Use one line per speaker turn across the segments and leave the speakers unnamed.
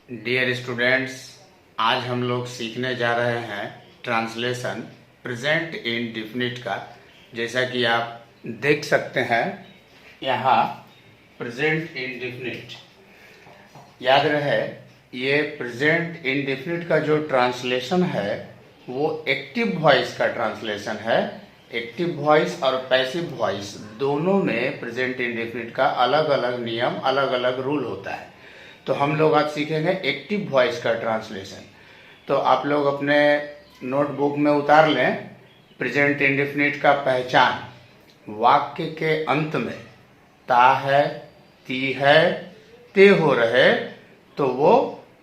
Dear students, आज हम लोग सीखने जा रहे हैं ट्रांसलेशन प्रेजेंट इंडेफिनिट का। जैसा कि आप देख सकते हैं यहाँ प्रेजेंट इंडेफिनिट। याद रहे, ये प्रेजेंट इंडेफिनिट का जो ट्रांसलेशन है वो एक्टिव वॉइस का ट्रांसलेशन है। एक्टिव वॉइस और पैसिव वॉइस दोनों में प्रेजेंट इंडेफिनिट का अलग अलग नियम, अलग अलग रूल होता है। तो हम लोग आज सीखेंगे एक्टिव वॉइस का ट्रांसलेशन। तो आप लोग अपने नोटबुक में उतार लें प्रेजेंट इंडेफिनिट का पहचान। वाक्य के अंत में ता है, ती है, ते हो रहे तो वो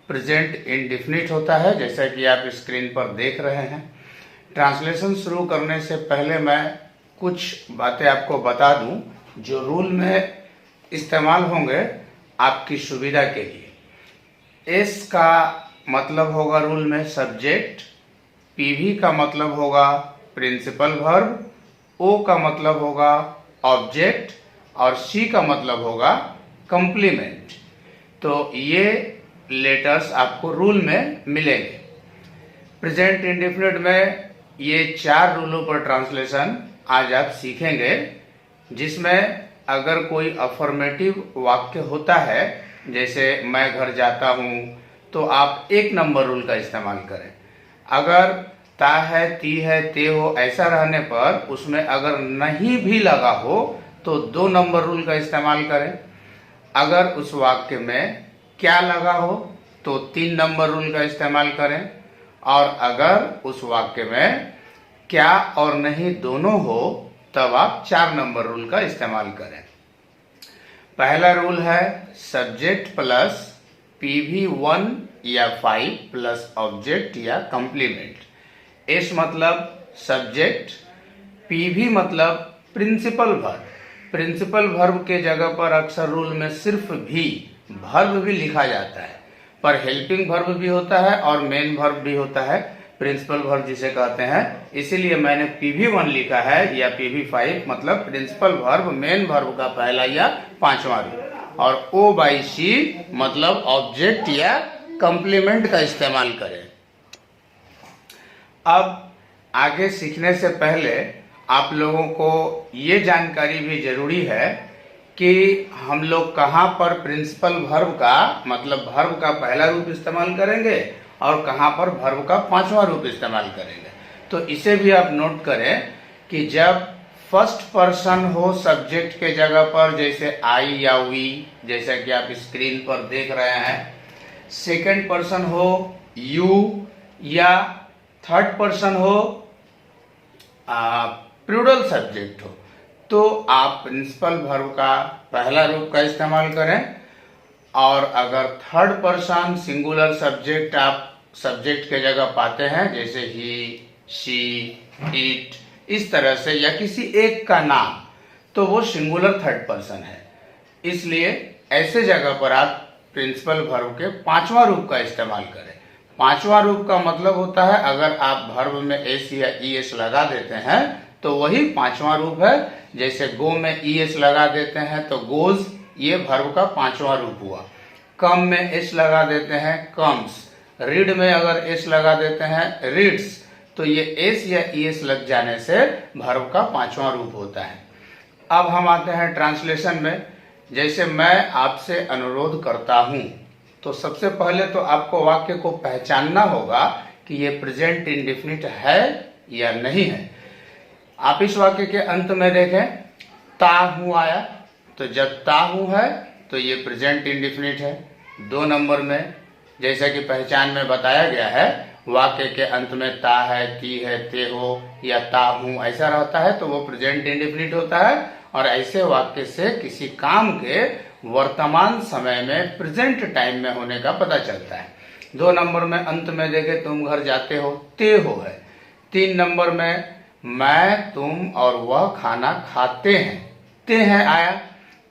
प्रेजेंट इंडेफिनिट होता है, जैसा कि आप स्क्रीन पर देख रहे हैं। ट्रांसलेशन शुरू करने से पहले मैं कुछ बातें आपको बता दूं जो रूल में इस्तेमाल होंगे आपकी सुविधा के लिए। एस का मतलब होगा रूल में सब्जेक्ट, पीवी का मतलब होगा प्रिंसिपल वर्ब, ओ का मतलब होगा ऑब्जेक्ट और सी का मतलब होगा कंप्लीमेंट। तो ये लेटर्स आपको रूल में मिलेंगे। प्रेजेंट इंडेफिनिट में ये 4 रूलों पर ट्रांसलेशन आज आप सीखेंगे, जिसमें अगर कोई अफर्मेटिव वाक्य होता है, जैसे मैं घर जाता हूं, तो आप 1 नंबर रूल का इस्तेमाल करें। अगर ता है, ती है, ते हो ऐसा रहने पर उसमें अगर नहीं भी लगा हो तो 2 नंबर रूल का इस्तेमाल करें। अगर उस वाक्य में क्या लगा हो तो 3 नंबर रूल का इस्तेमाल करें। और अगर उस वाक्य में क्या और नहीं दोनों हो तब आप 4 नंबर रूल का इस्तेमाल करें। पहला रूल है सब्जेक्ट प्लस PV1 या 5 प्लस ऑब्जेक्ट या कंप्लीमेंट। एस मतलब सब्जेक्ट, PV मतलब प्रिंसिपल वर्ब। प्रिंसिपल वर्ब के जगह पर अक्सर रूल में सिर्फ भी वर्ब भी लिखा जाता है, पर हेल्पिंग वर्ब भी होता है और मेन वर्ब भी होता है, प्रिंसिपल वर्ब जिसे कहते हैं। इसीलिए मैंने PV1 लिखा है या PV5 मतलब प्रिंसिपल वर्ब, मेन वर्ब का पहला या 5वां रूप। और O/C मतलब ऑब्जेक्ट या कंप्लीमेंट का इस्तेमाल करें। अब आगे सीखने से पहले आप लोगों को ये जानकारी भी जरूरी है कि हम लोग कहाँ पर प्रिंसिपल वर्ब का मतलब वर्ब का पहला रूप इस्तेमाल करेंगे और कहाँ पर वर्ब का 5वां रूप इस्तेमाल करेंगे। तो इसे भी आप नोट करें कि जब फर्स्ट पर्सन हो सब्जेक्ट के जगह पर, जैसे आई या वी, जैसा कि आप स्क्रीन पर देख रहे हैं। सेकंड पर्सन हो यू, या थर्ड पर्सन हो प्लूरल सब्जेक्ट हो, तो आप प्रिंसिपल वर्ब का पहला रूप का इस्तेमाल करें। और अगर थर्ड पर्सन सिंगुलर सब्जेक्ट आप सब्जेक्ट के जगह पाते हैं, जैसे ही, शी, इट, इस तरह से, या किसी एक का नाम, तो वो सिंगुलर थर्ड पर्सन है। इसलिए ऐसे जगह पर आप प्रिंसिपल वर्ब के 5वां रूप का इस्तेमाल करें। 5वां रूप का मतलब होता है अगर आप वर्ब में एस या ईएस लगा देते हैं तो वही 5वां रूप है। जैसे गो में ईएस लगा देते हैं तो गोज, ये वर्ब का 5वां रूप हुआ। कम में एस लगा देते हैं, कम्स। रीड में अगर एस लगा देते हैं, रीड्स। तो ये एस या ईएस लग जाने से वर्ब का 5वां रूप होता है। अब हम आते हैं ट्रांसलेशन में। जैसे मैं आपसे अनुरोध करता हूं, तो सबसे पहले तो आपको वाक्य को पहचानना होगा कि ये प्रेजेंट इंडेफिनिट है या नहीं है। आप इस वाक्य के अंत में देखें, ता हूं आया, तो जब ता हूं है तो ये प्रेजेंट इंडेफिनिट है। 2 नंबर में जैसा कि पहचान में बताया गया है, वाक्य के अंत में ता है, ती है, ते हो या ता हूं ऐसा रहता है तो वो प्रेजेंट इंडेफिनिट होता है। और ऐसे वाक्य से किसी काम के वर्तमान समय में प्रेजेंट टाइम में होने का पता चलता है। 2 नंबर में अंत में देखे, तुम घर जाते हो, ते हो है। 3 नंबर में मैं, तुम और वह खाना खाते हैं, ते हैं आया।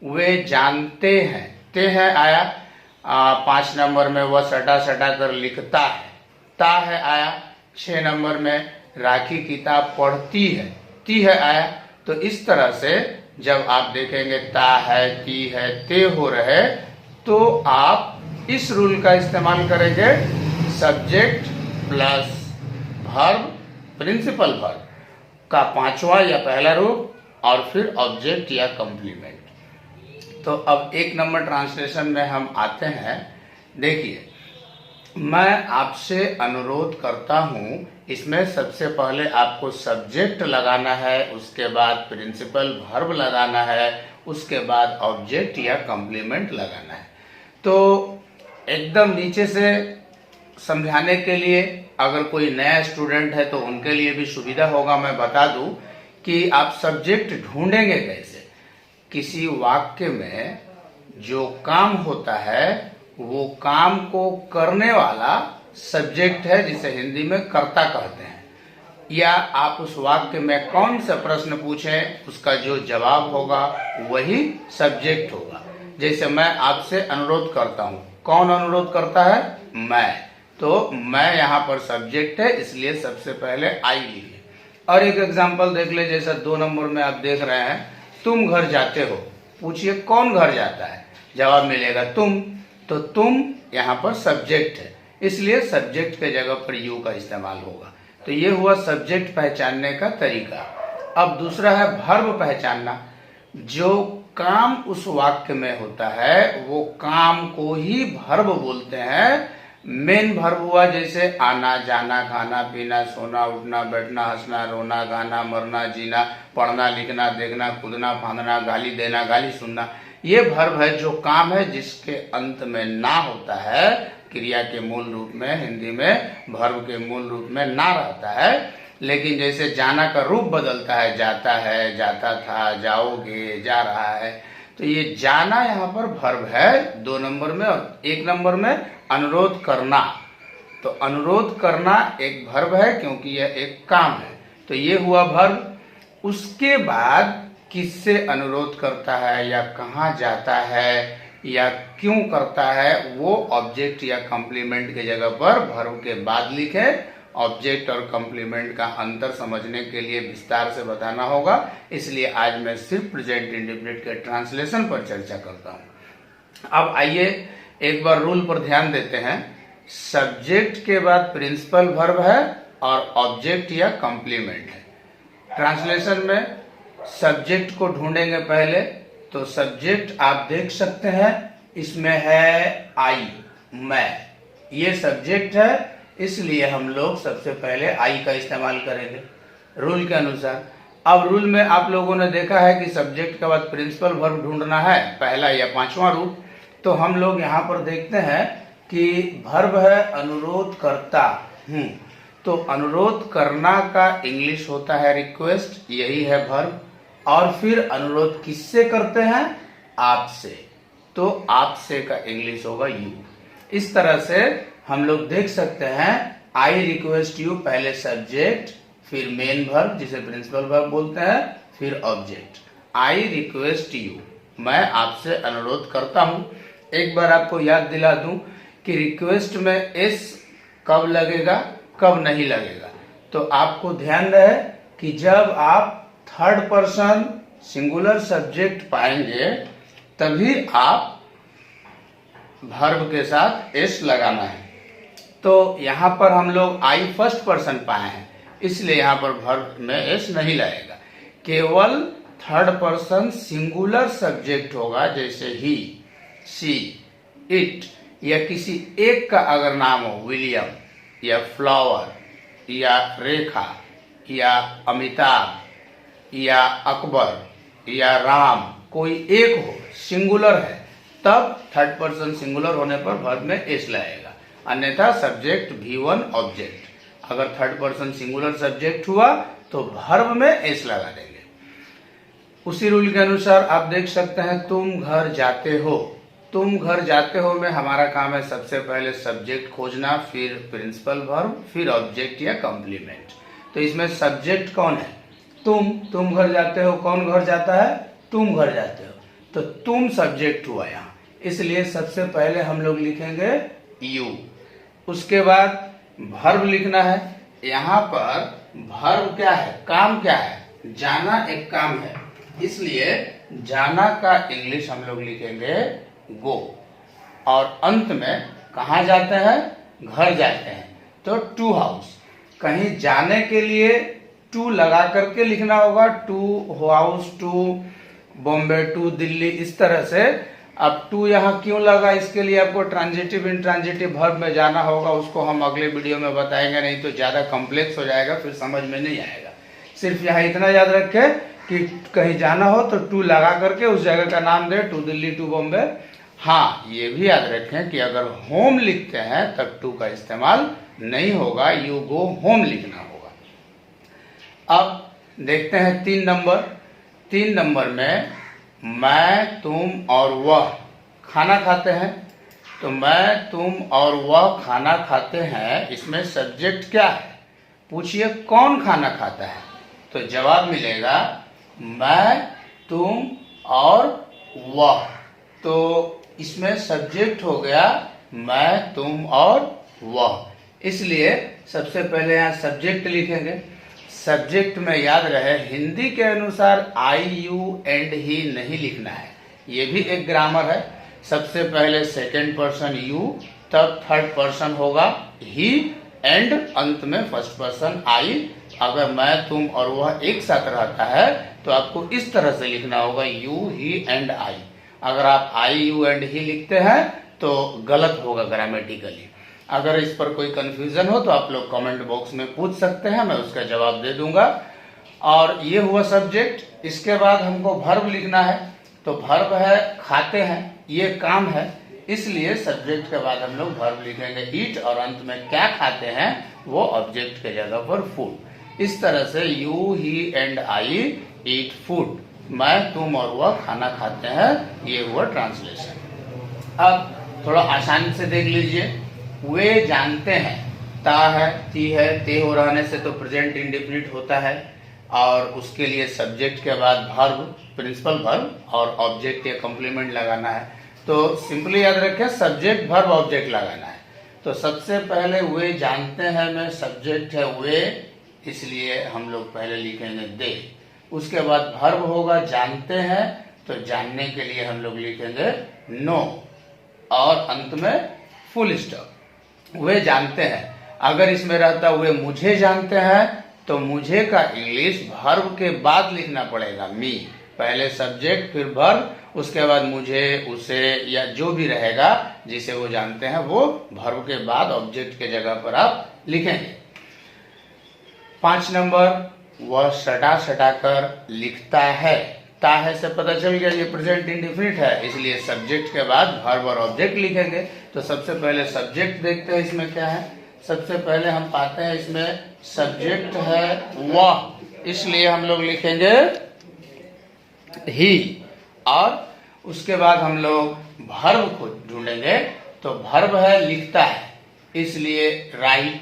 वे जानते हैं, ते हैं आया। 5 नंबर में वह सटा सटा कर लिखता है, ता है आया। 6 नंबर में राखी किताब पढ़ती है, ती है आया। तो इस तरह से जब आप देखेंगे ता है, ती है, ते हो रहे, तो आप इस रूल का इस्तेमाल करेंगे subject plus verb principal verb का पांचवा या पहला रूप और फिर ऑब्जेक्ट या कंप्लीमेंट। तो अब 1 नंबर ट्रांसलेशन में हम आते हैं। देखिए, मैं आपसे अनुरोध करता हूं, इसमें सबसे पहले आपको सब्जेक्ट लगाना है, उसके बाद प्रिंसिपल वर्ब लगाना है, उसके बाद ऑब्जेक्ट या कंप्लीमेंट लगाना है। तो एकदम नीचे से समझाने के लिए अगर कोई नया स्टूडेंट है तो उनके लिए भी सुविधा होगा, मैं बता दूं कि आप सब्जेक्ट ढूंढेंगे कैसे। किसी वाक्य में जो काम होता है वो काम को करने वाला सब्जेक्ट है, जिसे हिंदी में कर्ता कहते हैं। या आप उस वाक्य में कौन सा प्रश्न पूछें, उसका जो जवाब होगा वही सब्जेक्ट होगा। जैसे मैं आपसे अनुरोध करता हूं, कौन अनुरोध करता है? मैं। तो मैं यहाँ पर सब्जेक्ट है, इसलिए सबसे पहले आई लीजिए। और एक एग्जाम्पल देख ले, जैसा 2 नंबर में आप देख रहे हैं, तुम घर जाते हो। पूछिए कौन घर जाता है, जवाब मिलेगा तुम। तो तुम यहाँ पर सब्जेक्ट है, इसलिए सब्जेक्ट के जगह पर यू का इस्तेमाल होगा। तो ये हुआ सब्जेक्ट पहचानने का तरीका। अब दूसरा है वर्ब पहचानना। जो काम उस वाक्य में होता है वो काम को ही वर्ब बोलते हैं। मेन वर्ब हुआ जैसे आना, जाना, खाना, पीना, सोना, उठना, बैठना, हंसना, रोना, गाना, मरना, जीना, पढ़ना, लिखना, देखना, कूदना, फांदना, गाली देना, गाली सुनना। ये वर्ब है जो काम है जिसके अंत में ना होता है। क्रिया के मूल रूप में हिंदी में वर्ब के मूल रूप में ना रहता है। लेकिन जैसे जाना का रूप बदलता है, जाता है, जाता था, जाओगे, जा रहा है। तो ये जाना यहाँ पर वर्ब है 2 नंबर में। और 1 नंबर में अनुरोध करना। तो अनुरोध करना एक वर्ब है क्योंकि यह एक काम है। तो ये हुआ वर्ब। उसके बाद किससे अनुरोध करता है या कहाँ जाता है या क्यों करता है, वो ऑब्जेक्ट या कंप्लीमेंट के जगह पर वर्ब के बाद लिखे। ऑब्जेक्ट और कंप्लीमेंट का अंतर समझने के लिए विस्तार से बताना होगा, इसलिए आज मैं सिर्फ प्रेजेंट इंडेफिनिट के ट्रांसलेशन पर चर्चा करता हूँ। अब आइए एक बार रूल पर ध्यान देते हैं। सब्जेक्ट के बाद प्रिंसिपल वर्ब है और ऑब्जेक्ट या कंप्लीमेंट है। ट्रांसलेशन में सब्जेक्ट को ढूंढेंगे पहले। तो सब्जेक्ट आप देख सकते हैं, इसमें है आई, मैं। ये सब्जेक्ट है, इसलिए हम लोग सबसे पहले आई का इस्तेमाल करेंगे रूल के अनुसार। अब रूल में आप लोगों ने देखा है कि सब्जेक्ट के बाद प्रिंसिपल वर्ब ढूंढना है, पहला या 5वां रूप। तो हम लोग यहाँ पर देखते हैं कि वर्ब है अनुरोध करता हूँ। तो अनुरोध करना का इंग्लिश होता है रिक्वेस्ट, यही है वर्ब। और फिर अनुरोध किससे करते हैं? आपसे। तो आपसे का इंग्लिश होगा यू। इस तरह से हम लोग देख सकते हैं, आई रिक्वेस्ट यू, पहले सब्जेक्ट, फिर मेन वर्ब जिसे प्रिंसिपल वर्ब बोलते हैं, फिर ऑब्जेक्ट। आई रिक्वेस्ट यू, मैं आपसे अनुरोध करता हूं। एक बार आपको याद दिला दूं कि रिक्वेस्ट में एस कब लगेगा, कब नहीं लगेगा। तो आपको ध्यान रहे कि जब आप थर्ड पर्सन सिंगुलर सब्जेक्ट पाएंगे तभी आप वर्ब के साथ एस लगाना है। तो यहाँ पर हम लोग आई फर्स्ट पर्सन पाए हैं, इसलिए यहाँ पर वर्ब में एस नहीं लगेगा। केवल थर्ड पर्सन सिंगुलर सब्जेक्ट होगा, जैसे ही, सी, इट, या किसी एक का अगर नाम हो, विलियम या फ्लावर या रेखा या अमिताभ या अकबर या राम, कोई एक हो, सिंगुलर है, तब थर्ड पर्सन सिंगुलर होने पर वर्ब में एस लगेगा। अन्यथा सब्जेक्ट V1 ऑब्जेक्ट। अगर थर्ड पर्सन सिंगुलर सब्जेक्ट हुआ तो वर्ब में एस लगा देंगे। उसी रूल के अनुसार आप देख सकते हैं, तुम घर जाते हो। तुम घर जाते हो में हमारा काम है सबसे पहले सब्जेक्ट खोजना, फिर प्रिंसिपल वर्ब, फिर ऑब्जेक्ट या कंप्लीमेंट। तो इसमें सब्जेक्ट कौन है? तुम घर जाते हो। कौन घर जाता है? तुम घर जाते हो। तो तुम सब्जेक्ट हुआ यहाँ, इसलिए सबसे पहले हम लोग लिखेंगे यू। उसके बाद वर्ब लिखना है। यहाँ पर वर्ब क्या है, काम क्या है? जाना एक काम है, इसलिए जाना का इंग्लिश हम लोग लिखेंगे गो। और अंत में कहाँ जाते हैं, घर जाते हैं। तो टू हाउस, कहीं जाने के लिए टू लगा करके लिखना होगा, to house, to Bombay, to Delhi, इस तरह से। अब टू यहाँ क्यों लगा, इसके लिए आपको ट्रांजिटिव इंट्रांजिटिव वर्ब में जाना होगा, उसको हम अगले वीडियो में बताएंगे, नहीं तो ज़्यादा कॉम्प्लेक्स हो जाएगा, फिर समझ में नहीं आएगा। सिर्फ यहाँ इतना याद रखें कि कहीं जाना हो तो टू लगा करके उस जगह का नाम दे, टू दिल्ली, टू बॉम्बे। हाँ, ये भी याद रखें कि अगर होम लिखते हैं तब टू का इस्तेमाल नहीं होगा, यू गो होम लिखना होगा। अब देखते हैं 3 नंबर। 3 नंबर में मैं, तुम और वह खाना खाते हैं। तो मैं, तुम और वह खाना खाते हैं, इसमें सब्जेक्ट क्या है, पूछिए कौन खाना खाता है। तो जवाब मिलेगा मैं, तुम और वह। तो इसमें सब्जेक्ट हो गया मैं, तुम और वह, इसलिए सबसे पहले यहाँ सब्जेक्ट लिखेंगे। सब्जेक्ट में याद रहे हिंदी के अनुसार आई, यू एंड ही नहीं लिखना है, ये भी एक ग्रामर है। सबसे पहले सेकंड पर्सन यू, तब थर्ड पर्सन होगा ही, एंड अंत में फर्स्ट पर्सन आई। अगर मैं, तुम और वह एक साथ रहता है तो आपको इस तरह से लिखना होगा यू, ही एंड आई। अगर आप आई, यू एंड ही लिखते हैं तो गलत होगा ग्रामेटिकली। अगर इस पर कोई कंफ्यूजन हो तो आप लोग कमेंट बॉक्स में पूछ सकते हैं, मैं उसका जवाब दे दूंगा। और ये हुआ सब्जेक्ट। इसके बाद हमको वर्ब लिखना है। तो वर्ब है खाते हैं, ये काम है, इसलिए सब्जेक्ट के बाद हम लोग वर्ब लिखेंगे ईट, और अंत में क्या खाते हैं वो ऑब्जेक्ट के जगह पर फूड। इस तरह से you, he and I eat food, मैं, तुम और वह खाना खाते हैं, ये हुआ ट्रांसलेशन। अब थोड़ा आसानी से देख लीजिए। वे जानते हैं, ता है, ती है, ते हो रहने से तो प्रेजेंट इंडेफिनिट होता है, और उसके लिए सब्जेक्ट के बाद वर्ब, प्रिंसिपल वर्ब और ऑब्जेक्ट या कॉम्प्लीमेंट लगाना है। तो सिंपली याद रखें सब्जेक्ट वर्ब ऑब्जेक्ट लगाना है। तो सबसे पहले वे जानते हैं में सब्जेक्ट है वे, इसलिए हम लोग पहले लिखेंगे दे। उसके बाद वर्ब होगा जानते हैं, तो जानने के लिए हम लोग लिखेंगे नो, और अंत में फुल स्टॉप। वे जानते हैं। अगर इसमें रहता वे मुझे जानते हैं तो मुझे का इंग्लिश वर्ब के बाद लिखना पड़ेगा मी, पहले सब्जेक्ट फिर वर्ब, उसके बाद मुझे, उसे या जो भी रहेगा जिसे वो जानते हैं वो वर्ब के बाद ऑब्जेक्ट के जगह पर आप लिखेंगे। 5 नंबर, वह सटा सटा कर लिखता है। ता है से पता चल गया ये प्रेजेंट इंडेफिनिट है, इसलिए सब्जेक्ट के बाद वर्ब और ऑब्जेक्ट लिखेंगे। तो सबसे पहले सब्जेक्ट देखते हैं इसमें क्या है। सबसे पहले हम पाते हैं इसमें सब्जेक्ट है वह, इसलिए हम लोग लिखेंगे ही, और उसके बाद हम लोग वर्ब को ढूंढेंगे। तो वर्ब है लिखता है, इसलिए राइट,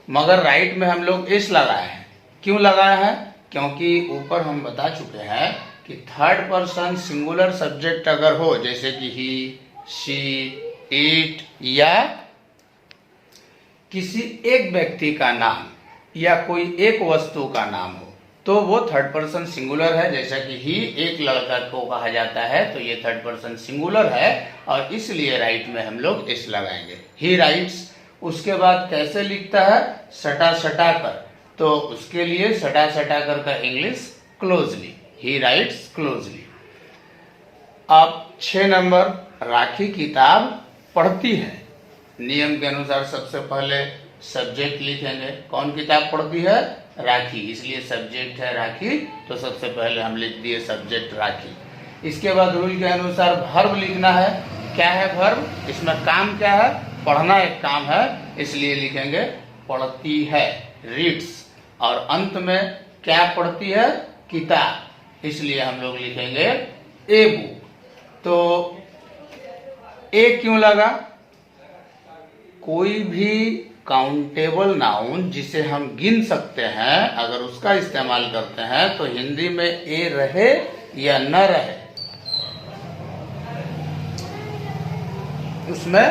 मगर राइट में हम लोग इस लगाए हैं। क्यों लगाया है, क्योंकि ऊपर हम बता चुके हैं कि थर्ड पर्सन सिंगुलर सब्जेक्ट अगर हो, जैसे कि ही, शी, इट, या किसी एक व्यक्ति का नाम या कोई एक वस्तु का नाम हो, तो वो थर्ड पर्सन सिंगुलर है। जैसा कि ही एक लड़का को कहा जाता है, तो ये थर्ड पर्सन सिंगुलर है, और इसलिए राइट में हम लोग इस लगाएंगे, ही राइट्स। उसके बाद कैसे लिखता है, सटा सटा कर, तो उसके लिए सटा सटा कर का इंग्लिश क्लोजली, ही राइट्स क्लोजली। अब 6 नंबर, राखी किताब पढ़ती है। नियम के अनुसार सबसे पहले सब्जेक्ट लिखेंगे, कौन किताब पढ़ती है, राखी, इसलिए सब्जेक्ट है राखी, तो सबसे पहले हम लिख दिए सब्जेक्ट राखी। इसके बाद रूल के अनुसार वर्ब लिखना है। क्या है वर्ब, इसमें काम क्या है, पढ़ना एक काम है, इसलिए लिखेंगे पढ़ती है, रीड्स, और अंत में क्या पढ़ती है, किताब, इसलिए हम लोग लिखेंगे ए बुक। तो ए क्यों लगा, कोई भी काउंटेबल नाउन जिसे हम गिन सकते हैं, अगर उसका इस्तेमाल करते हैं तो हिंदी में ए रहे या न रहे, उसमें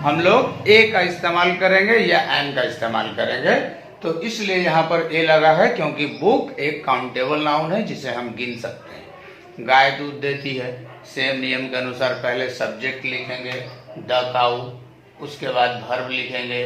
हम लोग ए का इस्तेमाल करेंगे या एन का इस्तेमाल करेंगे। तो इसलिए यहाँ पर ए लगा है, क्योंकि बुक एक काउंटेबल नाउन है जिसे हम गिन सकते हैं। गाय दूध देती है, सेम नियम के अनुसार पहले सब्जेक्ट लिखेंगे, द काऊ, उसके बाद वर्ब लिखेंगे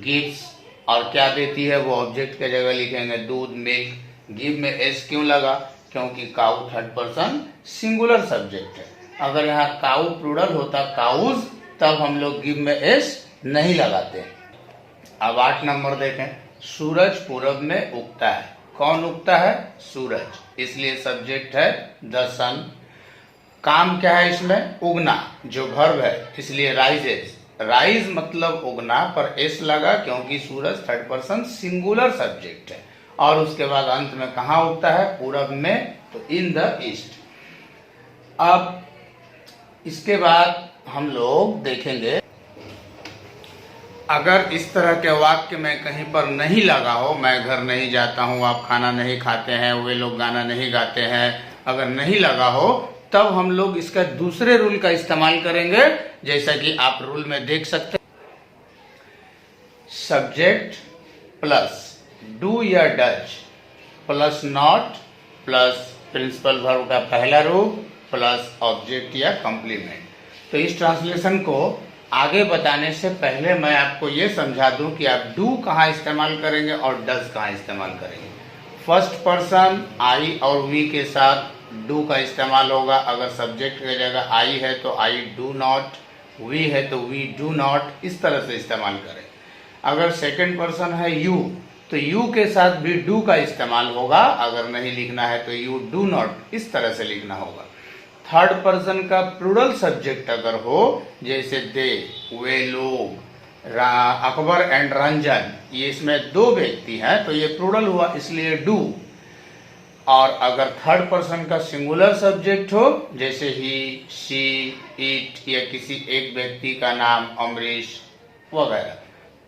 गिव्स, और क्या देती है वो ऑब्जेक्ट के जगह लिखेंगे दूध मिल्क। गिव में एस क्यों लगा? क्योंकि काऊ थर्ड पर्सन सिंगुलर सब्जेक्ट है। अगर यहाँ काऊ प्लूरल होता काउज, तब हम लोग गिव में एस नहीं लगाते। अब 8 नंबर देखें, सूरज पूरब में उगता है। कौन उगता है? सूरज, इसलिए सब्जेक्ट है द सन। काम क्या है इसमें? उगना, जो वर्ब है, इसलिए राइजेस। राइज मतलब उगना, पर एस लगा क्योंकि सूरज थर्ड पर्सन सिंगुलर सब्जेक्ट है। और उसके बाद अंत में कहाँ उगता है? पूरब में, तो इन द ईस्ट। अब इसके बाद हम लोग देखेंगे, अगर इस तरह के वाक्य में कहीं पर नहीं लगा हो, मैं घर नहीं जाता हूँ, आप खाना नहीं खाते हैं, वे लोग गाना नहीं गाते हैं, अगर नहीं लगा हो, तब हम लोग इसका दूसरे रूल का इस्तेमाल करेंगे, जैसा कि आप रूल में देख सकते हैं। सब्जेक्ट प्लस डू या does plus not plus principal verb का पहला रूप प्लस ऑब्जेक्ट या कॉम्प्लीमेंट। तो इस ट्रांसलेशन को आगे बताने से पहले मैं आपको ये समझा दूं कि आप डू कहाँ इस्तेमाल करेंगे और डज कहाँ इस्तेमाल करेंगे। फर्स्ट पर्सन आई और वी के साथ डू का इस्तेमाल होगा। अगर सब्जेक्ट की जगह आई है तो आई डू नॉट, वी है तो वी डू नॉट, इस तरह से इस्तेमाल करें। अगर सेकंड पर्सन है यू, तो यू के साथ भी डू का इस्तेमाल होगा। अगर नहीं लिखना है तो यू डू नॉट, इस तरह से लिखना होगा। थर्ड पर्सन का प्लूरल सब्जेक्ट अगर हो, जैसे दे, वे लोग, अकबर एंड रंजन, ये इसमें 2 व्यक्ति हैं, तो ये प्लूरल हुआ, इसलिए डू। और अगर थर्ड पर्सन का सिंगुलर सब्जेक्ट हो, जैसे ही, शी, इट, या किसी एक व्यक्ति का नाम अमरीश वगैरह,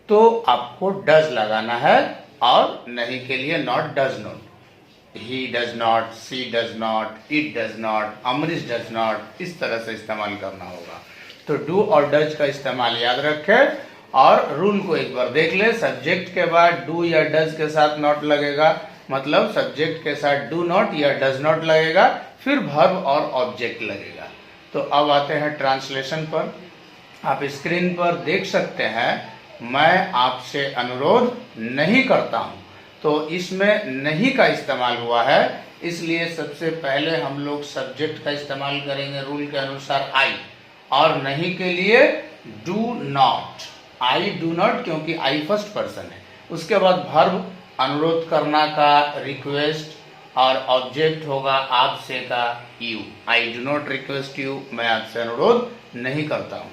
तो आपको डज लगाना है, और नहीं के लिए not, does not. He does not, she does not, it does not, Amrish does not, इस तरह से इस्तेमाल करना होगा। तो डू और डज का इस्तेमाल याद रखें, और रूल को एक बार देख ले। सब्जेक्ट के बाद डू या डज के साथ नॉट लगेगा, मतलब सब्जेक्ट के साथ डू नॉट या डज नॉट लगेगा, फिर वर्ब और ऑब्जेक्ट लगेगा। तो अब आते हैं ट्रांसलेशन पर। आप स्क्रीन पर देख सकते हैं, मैं आपसे अनुरोध नहीं करता हूं, तो इसमें नहीं का इस्तेमाल हुआ है, इसलिए सबसे पहले हम लोग सब्जेक्ट का इस्तेमाल करेंगे रूल के अनुसार आई, और नहीं के लिए do not. I do not क्योंकि आई फर्स्ट पर्सन है। उसके बाद वर्ब अनुरोध करना का, रिक्वेस्ट, और ऑब्जेक्ट होगा आपसे का you. I do not request you, मैं आपसे अनुरोध नहीं करता हूँ।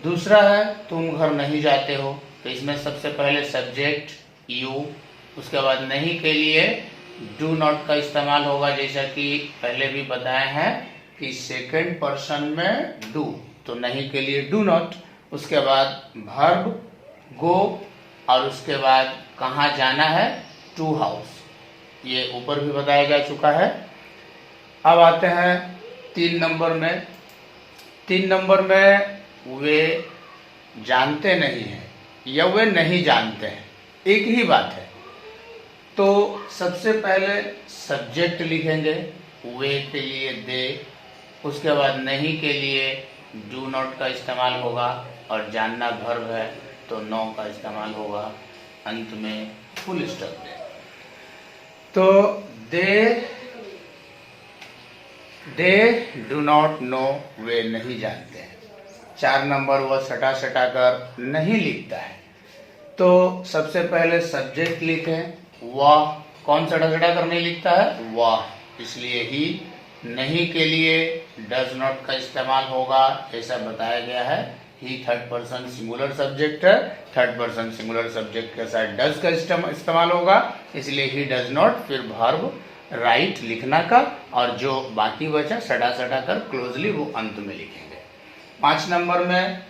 दूसरा है तुम घर नहीं जाते हो, तो इसमें सबसे पहले सब्जेक्ट यू, उसके बाद नहीं के लिए डू नॉट का इस्तेमाल होगा, जैसा कि पहले भी बताए हैं कि सेकंड पर्सन में डू, तो नहीं के लिए डू नॉट। उसके बाद वर्ब गो, और उसके बाद कहाँ जाना है, टू हाउस, ये ऊपर भी बताया जा चुका है। अब आते हैं 3 नंबर में। 3 नंबर में वे जानते नहीं हैं या वे नहीं जानते हैं, एक ही बात है। तो सबसे पहले सब्जेक्ट लिखेंगे, वे के लिए दे, उसके बाद नहीं के लिए डू नॉट का इस्तेमाल होगा, और जानना वर्ब है तो नो का इस्तेमाल होगा, अंत में फुल स्टॉप दे। तो दे डू नॉट नो, वे नहीं जानते हैं। 4 नंबर वह सटा सटा कर नहीं लिखता है, तो सबसे पहले सब्जेक्ट लिखें, वह। कौन सटा सटा कर नहीं लिखता है? वह, इसलिए ही। नहीं के लिए डज नॉट का इस्तेमाल होगा, ऐसा बताया गया है। ही थर्ड पर्सन सिंगुलर सब्जेक्ट है, थर्ड पर्सन सिंगुलर सब्जेक्ट के साथ डज का इस्तेमाल होगा, इसलिए ही डज नॉट, फिर वर्ब राइट लिखना का, और जो बाकी बचा सटा सटा कर क्लोजली वो अंत में लिखेंगे। 5 नंबर में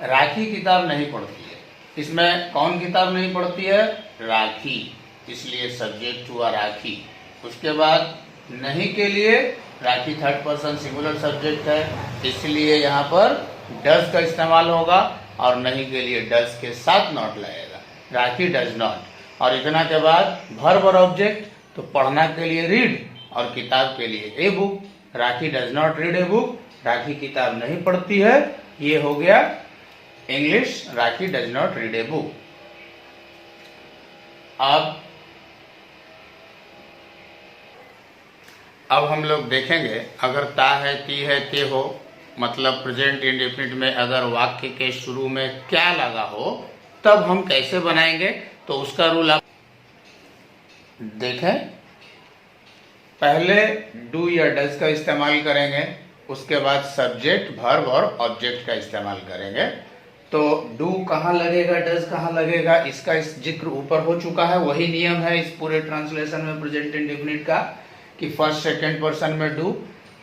राखी किताब नहीं पढ़ती है, इसमें कौन किताब नहीं पढ़ती है? राखी, इसलिए सब्जेक्ट हुआ राखी। उसके बाद नहीं के लिए राखी थर्ड पर्सन सिंगुलर सब्जेक्ट है, इसलिए यहाँ पर डज का इस्तेमाल होगा, और नहीं के लिए डज के साथ नॉट लगेगा, राखी डज नॉट। और इतना के बाद वर्ब और ऑब्जेक्ट, तो पढ़ना के लिए रीड, और किताब के लिए a book. Rakhi does not read a book, Rakhi किताब नहीं पढ़ती है। ये हो गया English, Rakhi does not read a book. अब हम लोग देखेंगे, अगर ता है, ती है, ते हो, मतलब प्रेजेंट इंडेफिनिट में अगर वाक्य के शुरू में क्या लगा हो तब हम कैसे बनाएंगे, तो उसका रूल आप देखें। पहले डू या डज का इस्तेमाल करेंगे, उसके बाद सब्जेक्ट, वर्ब और ऑब्जेक्ट का इस्तेमाल करेंगे। तो डू कहाँ लगेगा, डज कहाँ लगेगा, इसका इस जिक्र ऊपर हो चुका है। वही नियम है इस पूरे ट्रांसलेशन में प्रेजेंट इंडेफिनिट का कि फर्स्ट सेकंड पर्सन में डू,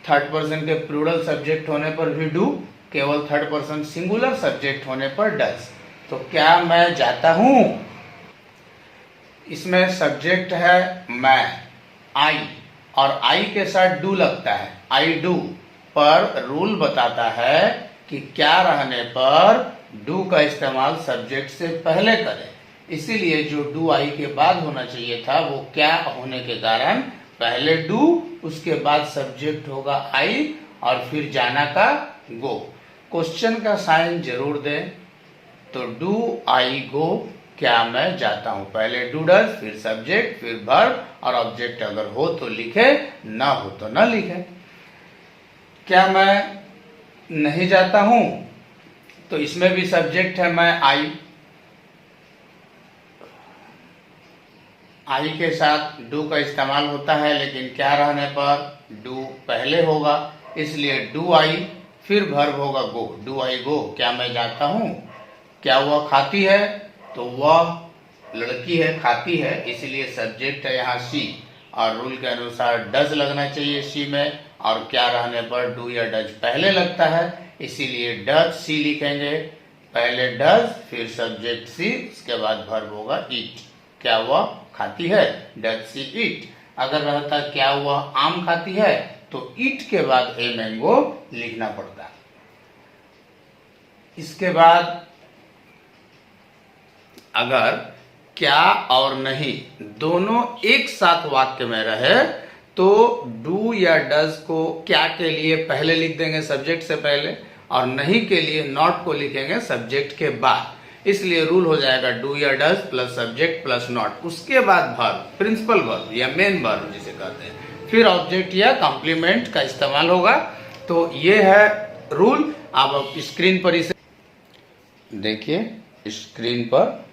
थर्ड पर्सन के प्लूरल सब्जेक्ट होने पर भी डू, केवल थर्ड पर्सन सिंगुलर सब्जेक्ट होने पर डज। तो क्या मैं जाता हूं, इसमें सब्जेक्ट है मैं, आई, और आई के साथ डू लगता है, आई डू, पर रूल बताता है कि क्या रहने पर डू का इस्तेमाल सब्जेक्ट से पहले करें। इसीलिए जो डू आई के बाद होना चाहिए था वो क्या होने के कारण पहले डू, उसके बाद सब्जेक्ट होगा आई, और फिर जाना का गो। क्वेश्चन का साइन जरूर दें। तो डू आई गो, क्या मैं जाता हूं, पहले डू डज, फिर सब्जेक्ट, फिर वर्ब, और ऑब्जेक्ट अगर हो तो लिखे, ना हो तो ना लिखे। क्या मैं नहीं जाता हूं, तो इसमें भी सब्जेक्ट है मैं, आई के साथ डू का इस्तेमाल होता है, लेकिन क्या रहने पर डू पहले होगा, इसलिए डू आई, फिर वर्ब होगा गो, डू आई गो, क्या मैं जाता हूं। क्या वह खाती है, तो वह लड़की है, खाती है, इसलिए सब्जेक्ट है यहाँ सी, और रूल के अनुसार डज लगना चाहिए सी में, और क्या रहने पर डू या डज पहले लगता है, इसीलिए डज सी लिखेंगे। पहले डज, फिर सब्जेक्ट सी, उसके बाद वर्ब होगा ईट, क्या वह खाती है, डज सी ईट। अगर रहता क्या वह आम खाती है, तो ईट के बाद ए मैंगो लिखना पड़ता। इसके बाद अगर क्या और नहीं दोनों एक साथ वाक्य में रहे, तो डू या डज को क्या के लिए पहले लिख देंगे सब्जेक्ट से पहले, और नहीं के लिए नॉट को लिखेंगे सब्जेक्ट के बाद। इसलिए रूल हो जाएगा डू या does plus subject plus not, उसके बाद वर्ब, प्रिंसिपल वर्ब या मेन वर्ब जिसे कहते हैं, फिर ऑब्जेक्ट या कॉम्प्लीमेंट का इस्तेमाल होगा। तो ये है रूल। आप स्क्रीन पर इसे देखिए, स्क्रीन पर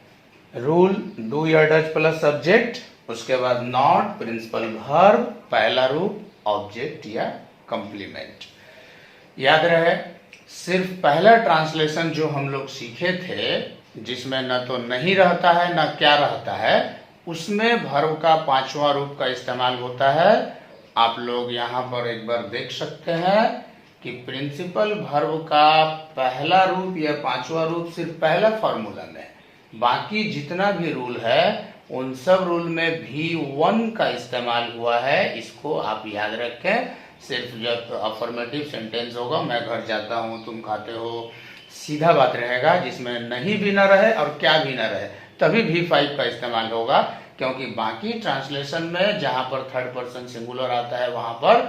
रूल, डू या डज प्लस सब्जेक्ट, उसके बाद नॉट, प्रिंसिपल वर्ब, पहला रूप ऑब्जेक्ट या कॉम्प्लीमेंट। याद रहे, सिर्फ पहला ट्रांसलेशन जो हम लोग सीखे थे, जिसमें न तो नहीं रहता है न क्या रहता है, उसमें वर्ब का पांचवा रूप का इस्तेमाल होता है। आप लोग यहाँ पर एक बार देख सकते हैं कि प्रिंसिपल वर्ब का पहला रूप या पांचवा रूप सिर्फ पहला फॉर्मूला में, बाकी जितना भी रूल है उन सब रूल में V1 का इस्तेमाल हुआ है। इसको आप याद रखें। सिर्फ जब अफर्मेटिव सेंटेंस होगा, मैं घर जाता हूँ, तुम खाते हो, सीधा बात रहेगा, जिसमें नहीं भी ना रहे और क्या भी ना रहे, तभी V5 का इस्तेमाल होगा। क्योंकि बाकी ट्रांसलेशन में जहां पर थर्ड पर्सन सिंगुलर आता है वहां पर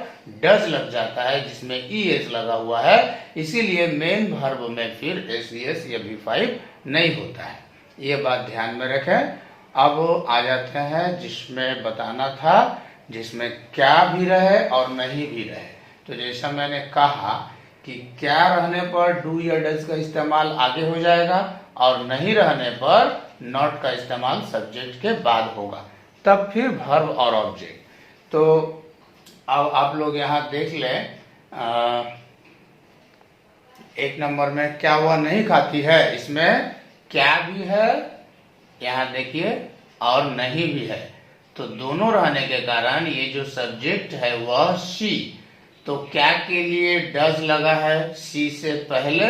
डज लग जाता है, जिसमें ES लगा हुआ है, इसीलिए मेन वर्ब में फिर SES या V5 नहीं होता है। ये बात ध्यान में रखें। अब आ जाते हैं जिसमें बताना था, जिसमें क्या भी रहे और नहीं भी रहे। तो जैसा मैंने कहा कि क्या रहने पर डू या डज का इस्तेमाल आगे हो जाएगा, और नहीं रहने पर नॉट का इस्तेमाल सब्जेक्ट के बाद होगा, तब फिर वर्ब और ऑब्जेक्ट। तो अब आप लोग यहाँ देख लें, एक नंबर में क्या वह नहीं खाती है, इसमें क्या भी है, यहाँ देखिए, और नहीं भी है। तो दोनों रहने के कारण ये जो सब्जेक्ट है वह सी, तो क्या के लिए डज लगा है सी से पहले,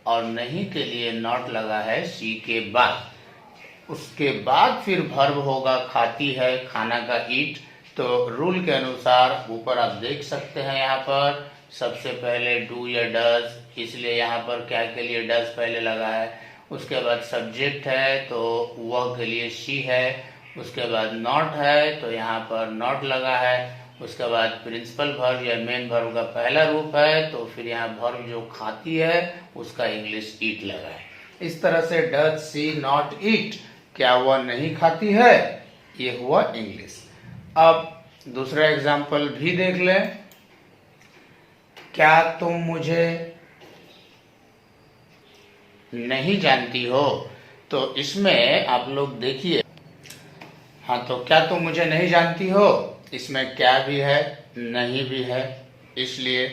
और नहीं के लिए नॉट लगा है सी के बाद। उसके बाद फिर वर्ब होगा खाती है, खाना का ईट। तो रूल के अनुसार ऊपर आप देख सकते हैं, यहाँ पर सबसे पहले डू या डज, इसलिए यहाँ पर क्या के लिए डज पहले लगा है। उसके बाद सब्जेक्ट है तो वह के लिए शी है। उसके बाद नॉट है तो यहाँ पर नॉट लगा है। उसके बाद प्रिंसिपल वर्ब या मेन वर्ब का पहला रूप है, तो फिर यहाँ वर्ब जो खाती है उसका इंग्लिश ईट लगा है। इस तरह से डज शी नॉट ईट, क्या वह नहीं खाती है, ये हुआ इंग्लिश। अब दूसरा एग्जाम्पल भी देख लें। क्या तुम मुझे नहीं जानती हो, तो इसमें आप लोग देखिए, हाँ तो क्या तुम मुझे नहीं जानती हो, इसमें क्या भी है, नहीं भी है, इसलिए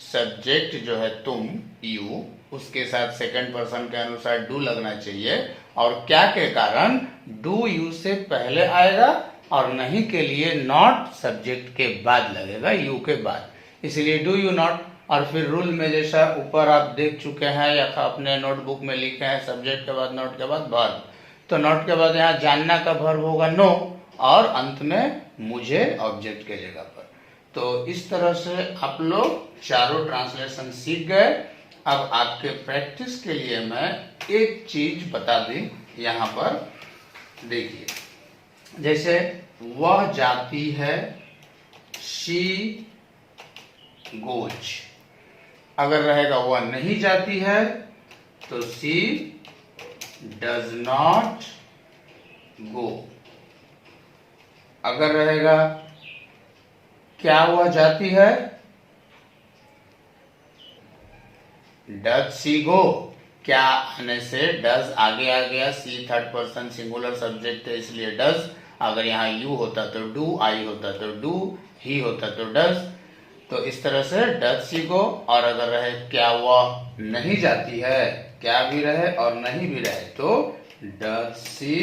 सब्जेक्ट जो है तुम, यू, उसके साथ सेकंड पर्सन के अनुसार डू लगना चाहिए, और क्या के कारण डू यू से पहले आएगा, और नहीं के लिए नॉट सब्जेक्ट के बाद लगेगा, यू के बाद, इसलिए डू यू नॉट। और फिर रूल में जैसा ऊपर आप देख चुके हैं या अपने नोटबुक में लिखे हैं, सब्जेक्ट के बाद नॉट के बाद वर्ब, तो नॉट के बाद यहाँ जानना का वर्ब होगा नो, और अंत में मुझे ऑब्जेक्ट के जगह पर। तो इस तरह से आप लोग चारों ट्रांसलेशन सीख गए। अब आपके प्रैक्टिस के लिए मैं एक चीज बता दी, यहाँ पर देखिए, जैसे वह जाती है, शी गोज, अगर रहेगा वह नहीं जाती है तो शी डज नॉट गो, अगर रहेगा क्या वह जाती है, डज सी गो, क्या आने से डज आगे आ गया, सी थर्ड पर्सन सिंगुलर सब्जेक्ट है इसलिए डज, अगर यहाँ यू होता तो डू, आई होता तो डू, ही होता तो डज, तो इस तरह से डज सी गो। और अगर रहे क्या वह नहीं जाती है, क्या भी रहे और नहीं भी रहे तो does she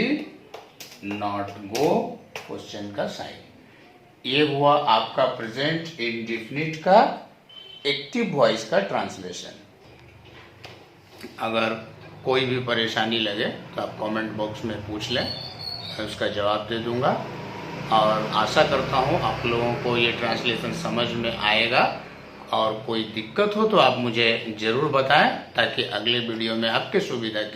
not go, question का साइन। ये हुआ आपका प्रेजेंट इंडेफिनिट का एक्टिव वॉइस का ट्रांसलेशन। अगर कोई भी परेशानी लगे तो आप कमेंट बॉक्स में पूछ लें, मैं उसका जवाब दे दूंगा, और आशा करता हूँ आप लोगों को ये ट्रांसलेशन समझ में आएगा, और कोई दिक्कत हो तो आप मुझे ज़रूर बताएं, ताकि अगले वीडियो में आपके सुविधा के